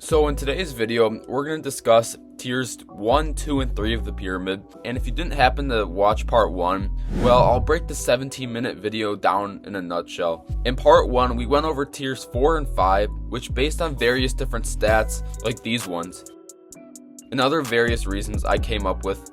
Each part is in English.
So in today's video, we're going to discuss tiers 1, 2, and 3 of the pyramid. And if you didn't happen to watch part 1, well, I'll break the 17-minute video down in a nutshell. In part 1, we went over tiers 4 and 5, which based on various different stats, like these ones, and other various reasons I came up with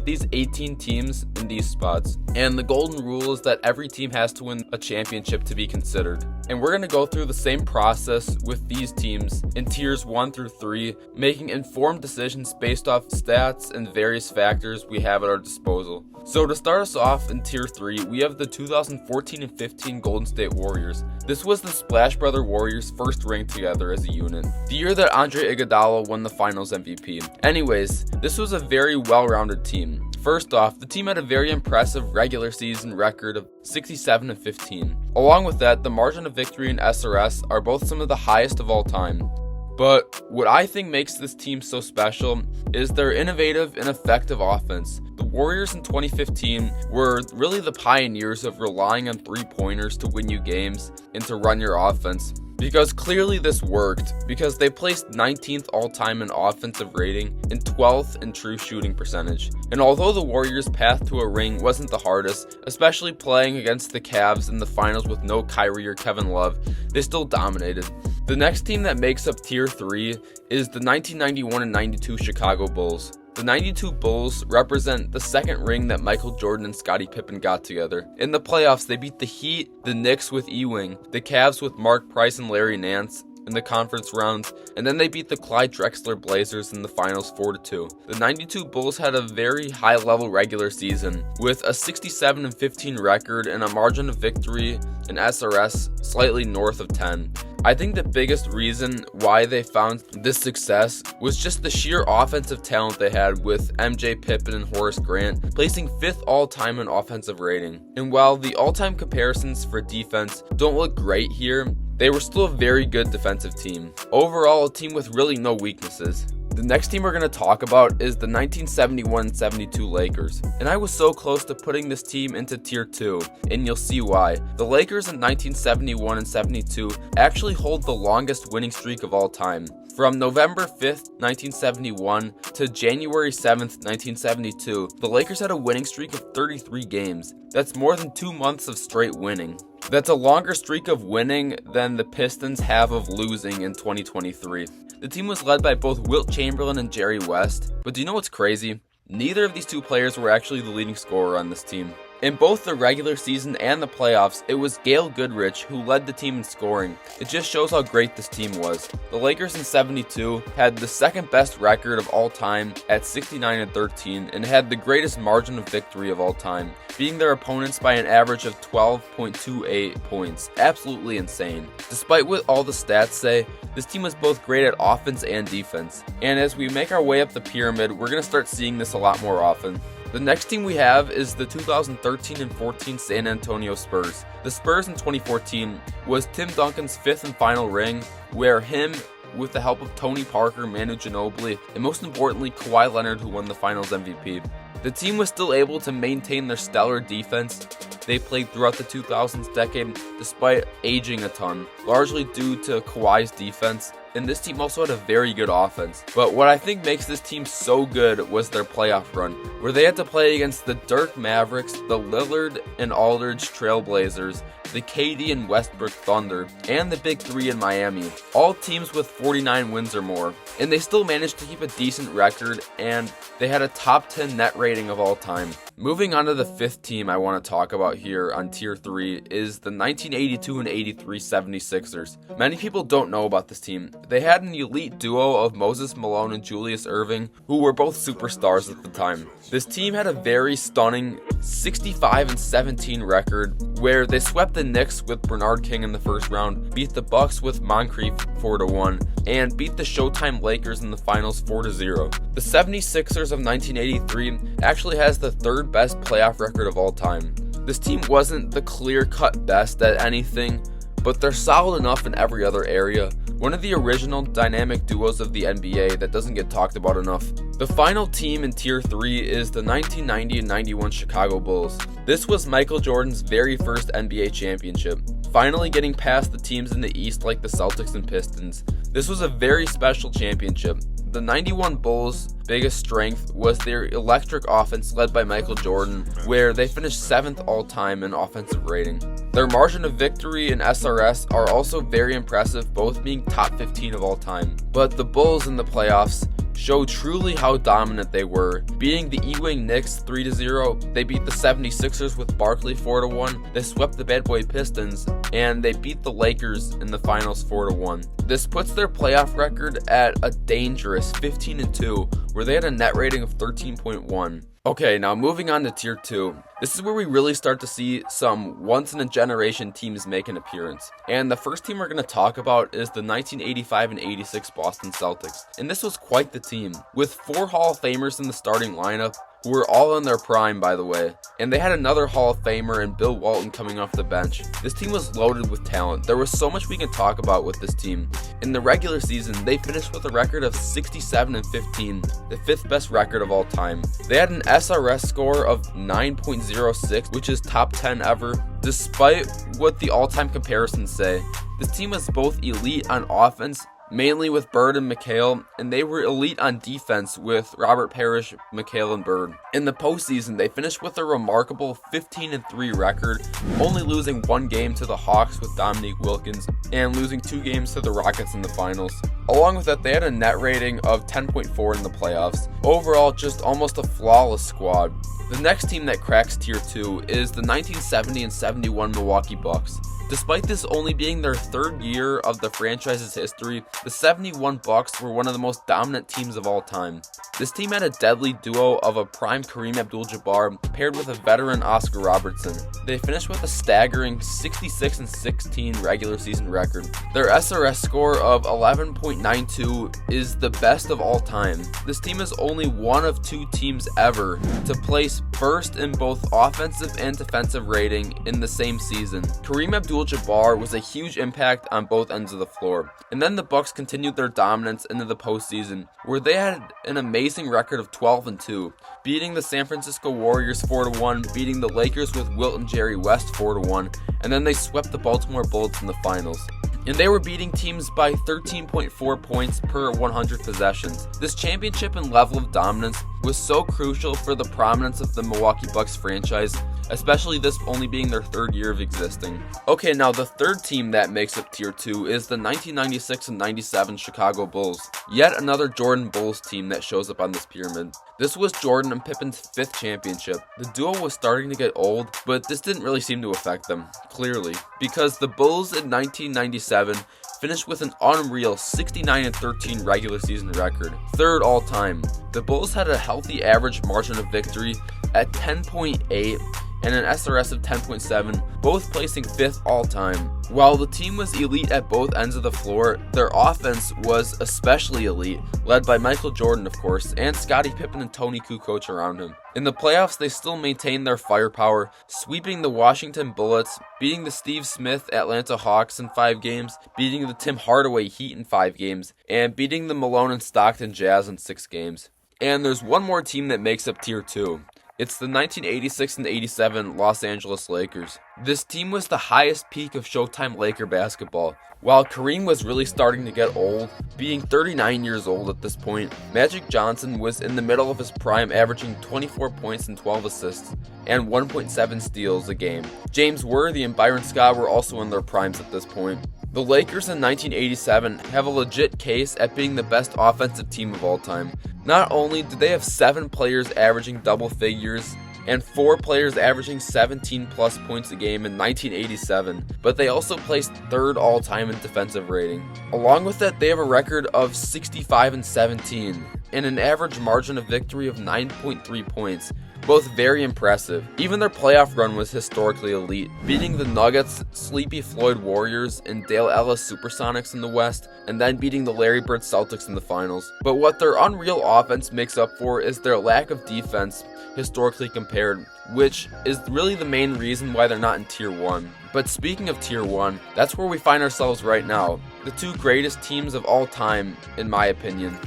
these 18 teams in these spots. And the golden rule is that every team has to win a championship to be considered. And we're going to go through the same process with these teams in tiers 1 through 3, making informed decisions based off stats and various factors we have at our disposal. So to start us off in tier 3, we have the 2014 and 15 Golden State Warriors. This was the Splash Brother Warriors' first ring together as a unit, the year that Andre Iguodala won the Finals MVP. Anyways, this was a very well-rounded team. First off, the team had a very impressive regular season record of 67 and 15. Along with that, the margin of victory and SRS are both some of the highest of all time. But what I think makes this team so special is their innovative and effective offense. The Warriors in 2015 were really the pioneers of relying on three-pointers to win you games and to run your offense. Because clearly this worked, because they placed 19th all-time in offensive rating and 12th in true shooting percentage. And although the Warriors' path to a ring wasn't the hardest, especially playing against the Cavs in the finals with no Kyrie or Kevin Love, they still dominated. The next team that makes up tier 3 is the 1991 and 92 Chicago Bulls. The 92 Bulls represent the second ring that Michael Jordan and Scottie Pippen got together. In the playoffs, they beat the Heat, the Knicks with Ewing, the Cavs with Mark Price and Larry Nance in the conference rounds, and then they beat the Clyde Drexler Blazers in the finals 4-2. The 92 Bulls had a very high-level regular season with a 67 and 15 record and a margin of victory and SRS slightly north of 10. I think the biggest reason why they found this success was just the sheer offensive talent they had, with MJ, Pippen, and Horace Grant placing 5th all-time in offensive rating. And while the all-time comparisons for defense don't look great here, they were still a very good defensive team. Overall, a team with really no weaknesses. The next team we're going to talk about is the 1971-72 Lakers. And I was so close to putting this team into tier 2, and you'll see why. The Lakers in 1971 and 72 actually hold the longest winning streak of all time. From November 5th, 1971 to January 7th, 1972, the Lakers had a winning streak of 33 games. That's more than 2 months of straight winning. That's a longer streak of winning than the Pistons have of losing in 2023. The team was led by both Wilt Chamberlain and Jerry West, but do you know what's crazy? Neither of these two players were actually the leading scorer on this team. In both the regular season and the playoffs, it was Gail Goodrich who led the team in scoring. It just shows how great this team was. The Lakers in 72 had the second best record of all time at 69 and 13 and had the greatest margin of victory of all time, beating their opponents by an average of 12.28 points. Absolutely insane. Despite what all the stats say, this team was both great at offense and defense. And as we make our way up the pyramid, we're going to start seeing this a lot more often. The next team we have is the 2013 and 14 San Antonio Spurs. The Spurs in 2014 was Tim Duncan's 5th and final ring, where him, with the help of Tony Parker, Manu Ginobili, and most importantly Kawhi Leonard, who won the Finals MVP. The team was still able to maintain their stellar defense they played throughout the 2000s decade despite aging a ton, largely due to Kawhi's defense. And this team also had a very good offense. But what I think makes this team so good was their playoff run, where they had to play against the Dirk Mavericks, the Lillard and Aldridge Trailblazers, the KD and Westbrook Thunder, and the Big Three in Miami, all teams with 49 wins or more. And they still managed to keep a decent record, and they had a top 10 net rating of all time. Moving on to the 5th team I want to talk about here on tier 3 is the 1982 and 83 76ers. Many people don't know about this team. They had an elite duo of Moses Malone and Julius Erving, who were both superstars at the time. This team had a very stunning 65 and 17 record, where they swept the Knicks with Bernard King in the first round, beat the Bucks with Moncrief 4-1, and beat the Showtime Lakers in the finals 4-0. The 76ers of 1983 actually has the 3rd best playoff record of all time. This team wasn't the clear-cut best at anything, but they're solid enough in every other area. One of the original dynamic duos of the NBA that doesn't get talked about enough. The final team in tier 3 is the 1990 and 91 Chicago Bulls. This was Michael Jordan's very first NBA championship. finally getting past the teams in the East like the Celtics and Pistons. This was a very special championship. The 91 Bulls' biggest strength was their electric offense led by Michael Jordan, where they finished 7th all-time in offensive rating. Their margin of victory and SRS are also very impressive, both being top 15 of all time. But the Bulls in the playoffs show truly how dominant they were, beating the Ewing Knicks 3-0. They beat the 76ers with Barkley 4-1. They swept the bad boy Pistons, and they beat the Lakers in the finals 4-1. This puts their playoff record at a dangerous 15-2, where they had a net rating of 13.1. Okay, now moving on to Tier 2. This is where we really start to see some once-in-a-generation teams make an appearance. And the first team we're going to talk about is the 1985 and 86 Boston Celtics. And this was quite the team, with 4 Hall of Famers in the starting lineup, who were all in their prime, by the way. And they had another Hall of Famer in Bill Walton coming off the bench. This team was loaded with talent. There was so much we can talk about with this team. In the regular season, they finished with a record of 67-15, the 5th best record of all time. They had an SRS score of 9.06, which is top 10 ever. Despite what the all-time comparisons say, this team was both elite on offense, mainly with Bird and McHale, and they were elite on defense with Robert Parrish, McHale, and Bird. In the postseason, they finished with a remarkable 15-3 record, only losing 1 game to the Hawks with Dominique Wilkins, and losing 2 games to the Rockets in the finals. Along with that, they had a net rating of 10.4 in the playoffs. Overall, just almost a flawless squad. The next team that cracks Tier 2 is the 1970 and 71 Milwaukee Bucks. Despite this only being their 3rd year of the franchise's history, the 71 Bucks were one of the most dominant teams of all time. This team had a deadly duo of a prime Kareem Abdul-Jabbar paired with a veteran Oscar Robertson. They finished with a staggering 66-16 regular season record. Their SRS score of 11.92 is the best of all time. This team is only one of 2 teams ever to place first in both offensive and defensive rating in the same season. Kareem Abdul-Jabbar was a huge impact on both ends of the floor. And then the Bucks continued their dominance into the postseason, where they had an amazing record of 12-2, beating the San Francisco Warriors 4-1, beating the Lakers with Wilt and Jerry West 4-1, and then they swept the Baltimore Bullets in the finals. And they were beating teams by 13.4 points per 100 possessions. This championship and level of dominance was so crucial for the prominence of the Milwaukee Bucks franchise, especially this only being their 3rd year of existing. Okay, now the 3rd team that makes up Tier 2 is the 1996 and 97 Chicago Bulls. Yet another Jordan Bulls team that shows up on this pyramid. This was Jordan and Pippen's 5th championship. The duo was starting to get old, but this didn't really seem to affect them, clearly, because the Bulls in 1997 finished with an unreal 69-13 regular season record, 3rd all time. The Bulls had a healthy average margin of victory at 10.8 and an SRS of 10.7, both placing 5th all time. While the team was elite at both ends of the floor, their offense was especially elite, led by Michael Jordan, of course, and Scottie Pippen and Tony Kukoc around him. In the playoffs, they still maintained their firepower, sweeping the Washington Bullets, beating the Steve Smith Atlanta Hawks in 5 games, beating the Tim Hardaway Heat in 5 games, and beating the Malone and Stockton Jazz in 6 games. And there's one more team that makes up Tier 2. It's the 1986 and 87 Los Angeles Lakers. This team was the highest peak of Showtime Laker basketball. While Kareem was really starting to get old, being 39 years old at this point, Magic Johnson was in the middle of his prime, averaging 24 points and 12 assists, and 1.7 steals a game. James Worthy and Byron Scott were also in their primes at this point. The Lakers in 1987 have a legit case at being the best offensive team of all time. Not only did they have 7 players averaging double figures and 4 players averaging 17 plus points a game in 1987, but they also placed 3rd all time in defensive rating. Along with that, they have a record of 65-17 and an average margin of victory of 9.3 points. Both very impressive. Even their playoff run was historically elite, beating the Nuggets, Sleepy Floyd Warriors, and Dale Ellis Supersonics in the West, and then beating the Larry Bird Celtics in the finals. But what their unreal offense makes up for is their lack of defense, historically compared, which is really the main reason why they're not in Tier 1. But speaking of Tier 1, that's where we find ourselves right now. The 2 greatest teams of all time, in my opinion.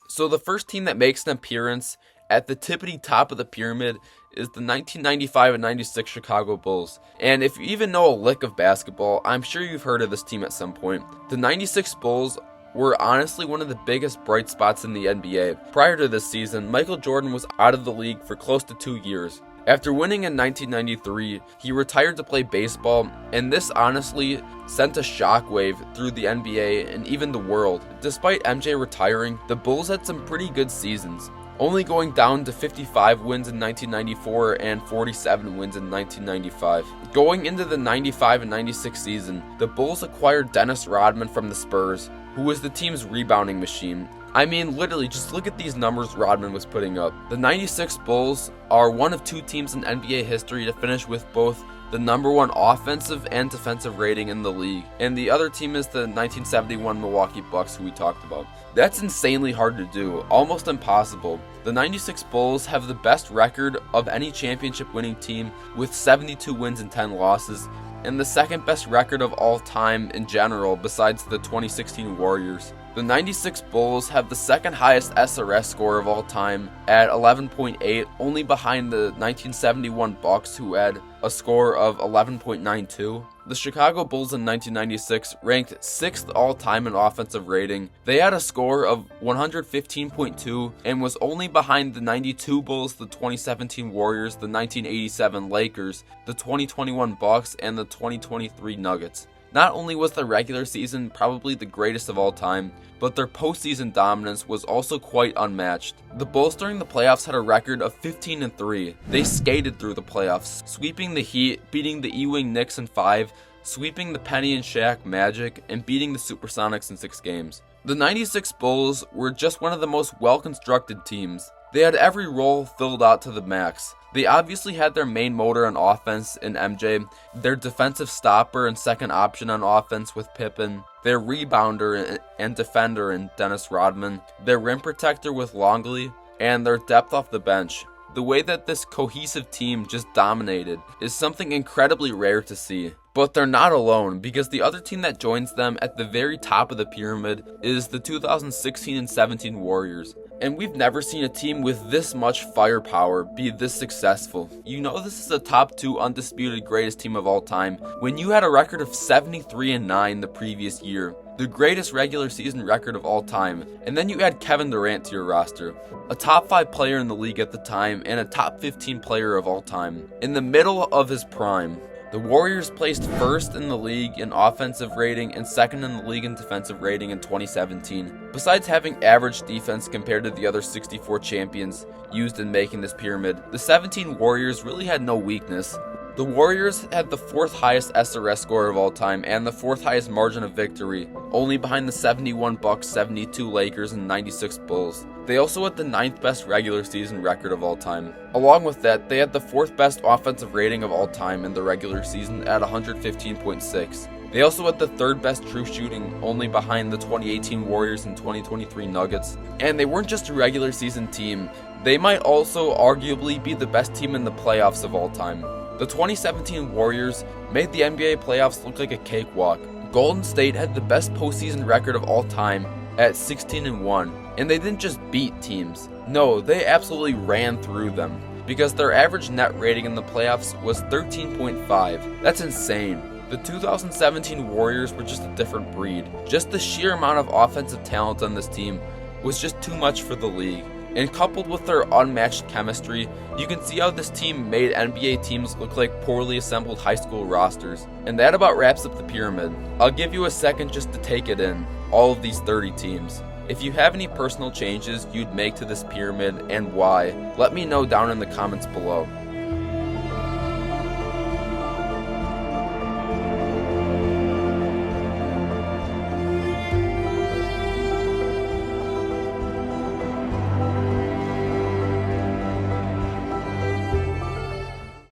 So the first team that makes an appearance at the tippity top of the pyramid is the 1995 and 96 Chicago Bulls. And if you even know a lick of basketball, I'm sure you've heard of this team at some point. The 96 Bulls were honestly one of the biggest bright spots in the NBA. Prior to this season, Michael Jordan was out of the league for close to 2 years. After winning in 1993, he retired to play baseball, and this honestly sent a shockwave through the NBA and even the world. Despite MJ retiring, the Bulls had some pretty good seasons, only going down to 55 wins in 1994 and 47 wins in 1995. Going into the 95 and 96 season, the Bulls acquired Dennis Rodman from the Spurs, who was the team's rebounding machine. I mean, literally, just look at these numbers Rodman was putting up. The 96 Bulls are one of 2 teams in NBA history to finish with both the #1 offensive and defensive rating in the league, and the other team is the 1971 Milwaukee Bucks, who we talked about. That's insanely hard to do, almost impossible. The 96 Bulls have the best record of any championship winning team with 72 wins and 10 losses, and the second best record of all time in general besides the 2016 Warriors. The 96 Bulls have the second highest SRS score of all time at 11.8, only behind the 1971 Bucks, who had a score of 11.92. The Chicago Bulls in 1996 ranked 6th all-time in offensive rating. They had a score of 115.2 and was only behind the 92 Bulls, the 2017 Warriors, the 1987 Lakers, the 2021 Bucks, and the 2023 Nuggets. Not only was their regular season probably the greatest of all time, but their postseason dominance was also quite unmatched. The Bulls during the playoffs had a record of 15-3. They skated through the playoffs, sweeping the Heat, beating the Ewing Knicks in 5, sweeping the Penny and Shaq Magic, and beating the Supersonics in 6 games. The 96 Bulls were just one of the most well-constructed teams. They had every role filled out to the max. They obviously had their main motor on offense in MJ, their defensive stopper and second option on offense with Pippen, their rebounder and defender in Dennis Rodman, their rim protector with Longley, and their depth off the bench. The way that this cohesive team just dominated is something incredibly rare to see. But they're not alone, because the other team that joins them at the very top of the pyramid is the 2016 and 17 Warriors. And we've never seen a team with this much firepower be this successful. You know this is a top 2 undisputed greatest team of all time when you had a record of 73-9 the previous year, the greatest regular season record of all time, and then you add Kevin Durant to your roster, a top 5 player in the league at the time and a top 15 player of all time, in the middle of his prime. The Warriors placed 1st in the league in offensive rating and 2nd in the league in defensive rating in 2017. Besides having average defense compared to the other 64 champions used in making this pyramid, the 17 Warriors really had no weakness. The Warriors had the 4th highest SRS score of all time and the 4th highest margin of victory, only behind the 71 Bucks, 72 Lakers, and 96 Bulls. They also had the 9th best regular season record of all time. Along with that, they had the 4th best offensive rating of all time in the regular season at 115.6. They also had the 3rd best true shooting, only behind the 2018 Warriors and 2023 Nuggets. And they weren't just a regular season team, they might also arguably be the best team in the playoffs of all time. The 2017 Warriors made the NBA playoffs look like a cakewalk. Golden State had the best postseason record of all time at 16-1, and they didn't just beat teams. No, they absolutely ran through them, because their average net rating in the playoffs was 13.5. That's insane. The 2017 Warriors were just a different breed. Just the sheer amount of offensive talent on this team was just too much for the league. And coupled with their unmatched chemistry, you can see how this team made NBA teams look like poorly assembled high school rosters. And that about wraps up the pyramid. I'll give you a second just to take it in, all of these 30 teams. If you have any personal changes you'd make to this pyramid and why, let me know down in the comments below.